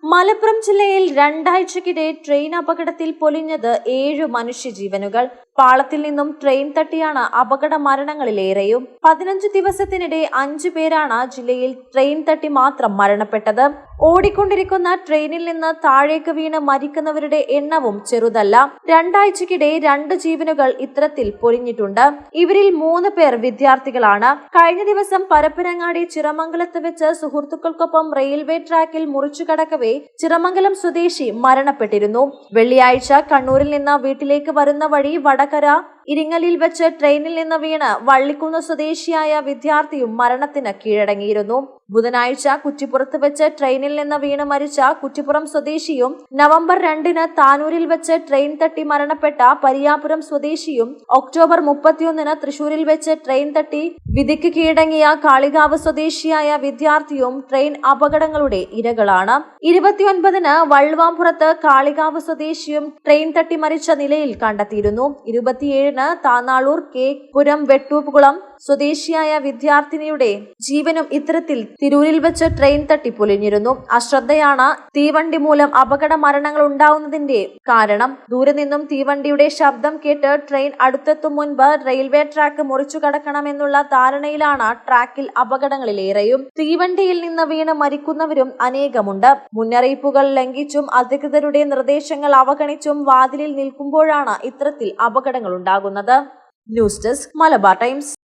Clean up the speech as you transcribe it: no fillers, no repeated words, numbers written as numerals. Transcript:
മലപ്പുറം ജില്ലയിൽ രണ്ടാഴ്ചക്കിടെ ട്രെയിൻ അപകടത്തിൽ പൊലിഞ്ഞത് 7 മനുഷ്യജീവനുകൾ. പാളത്തിൽ നിന്നും ട്രെയിൻ തട്ടിയാണ് അപകട മരണങ്ങളിലേറെയും. 15 ദിവസത്തിനിടെ 5 പേരാണ് ജില്ലയിൽ ട്രെയിൻ തട്ടി മാത്രം മരണപ്പെട്ടത്. ഓടിക്കൊണ്ടിരിക്കുന്ന ട്രെയിനിൽ നിന്ന് താഴേക്ക് വീണ് മരിക്കുന്നവരുടെ എണ്ണവും ചെറുതല്ല. രണ്ടാഴ്ചക്കിടെ 2 ജീവനുകൾ ഇത്തരത്തിൽ പൊലിഞ്ഞിട്ടുണ്ട്. ഇവരിൽ 3 പേർ വിദ്യാർത്ഥികളാണ്. കഴിഞ്ഞ ദിവസം പരപ്പനങ്ങാടി ചിറമംഗലത്ത് വെച്ച് സുഹൃത്തുക്കൾക്കൊപ്പം റെയിൽവേ ട്രാക്കിൽ മുറിച്ചു കടക്കവേ ചിറമംഗലം സ്വദേശി മരണപ്പെട്ടിരുന്നു. വെള്ളിയാഴ്ച കണ്ണൂരിൽ നിന്ന് വീട്ടിലേക്ക് വരുന്ന വഴി വടകര ഇരിങ്ങലിൽ വെച്ച് ട്രെയിനിൽ നിന്ന് വീണ് വള്ളിക്കുന്ന് സ്വദേശിയായ വിദ്യാർത്ഥിയും മരണത്തിന് കീഴടങ്ങിയിരുന്നു. ബുധനാഴ്ച കുറ്റിപ്പുറത്ത് വെച്ച് ട്രെയിനിൽ നിന്ന് വീണ് മരിച്ച കുറ്റിപ്പുറം സ്വദേശിയും നവംബർ 2-ന് താനൂരിൽ വെച്ച് ട്രെയിൻ തട്ടി മരണപ്പെട്ട പരിയാപുരം സ്വദേശിയും ഒക്ടോബർ 31-ന് തൃശൂരിൽ വെച്ച് ട്രെയിൻ തട്ടി വിധിക്ക് കീഴടങ്ങിയ കാളികാവ് സ്വദേശിയായ വിദ്യാർത്ഥിയും ട്രെയിൻ അപകടങ്ങളുടെ ഇരകളാണ്. 29-ന് വള്ളുവാംപുറത്ത് കാളികാവ് സ്വദേശിയും ട്രെയിൻ തട്ടി മരിച്ച നിലയിൽ കണ്ടെത്തിയിരുന്നു. 27-ന് താനാളൂർ കെ പുരം വെട്ടൂപ്പുകുളം സ്വദേശിയായ വിദ്യാർത്ഥിനിയുടെ ജീവനും ഇത്തരത്തിൽ തിരൂരിൽ വെച്ച് ട്രെയിൻ തട്ടി പൊലിഞ്ഞിരുന്നു. അശ്രദ്ധയാണ് തീവണ്ടി മൂലം അപകട മരണങ്ങൾ ഉണ്ടാവുന്നതിന്റെ കാരണം. ദൂരെ നിന്നും തീവണ്ടിയുടെ ശബ്ദം കേട്ട് ട്രെയിൻ അടുത്തെത്തും മുൻപ് റെയിൽവേ ട്രാക്ക് മുറിച്ചു കടക്കണമെന്നുള്ള ധാരണയിലാണ് ട്രാക്കിൽ അപകടങ്ങളിലേറെയും. തീവണ്ടിയിൽ നിന്ന് വീണ് മരിക്കുന്നവരും അനേകമുണ്ട്. മുന്നറിയിപ്പുകൾ ലംഘിച്ചും അധികൃതരുടെ നിർദ്ദേശങ്ങൾ അവഗണിച്ചും വാതിലിൽ നിൽക്കുമ്പോഴാണ് ഇത്തരത്തിൽ അപകടങ്ങൾ ഉണ്ടാകുന്നത്. News desk Malabar times.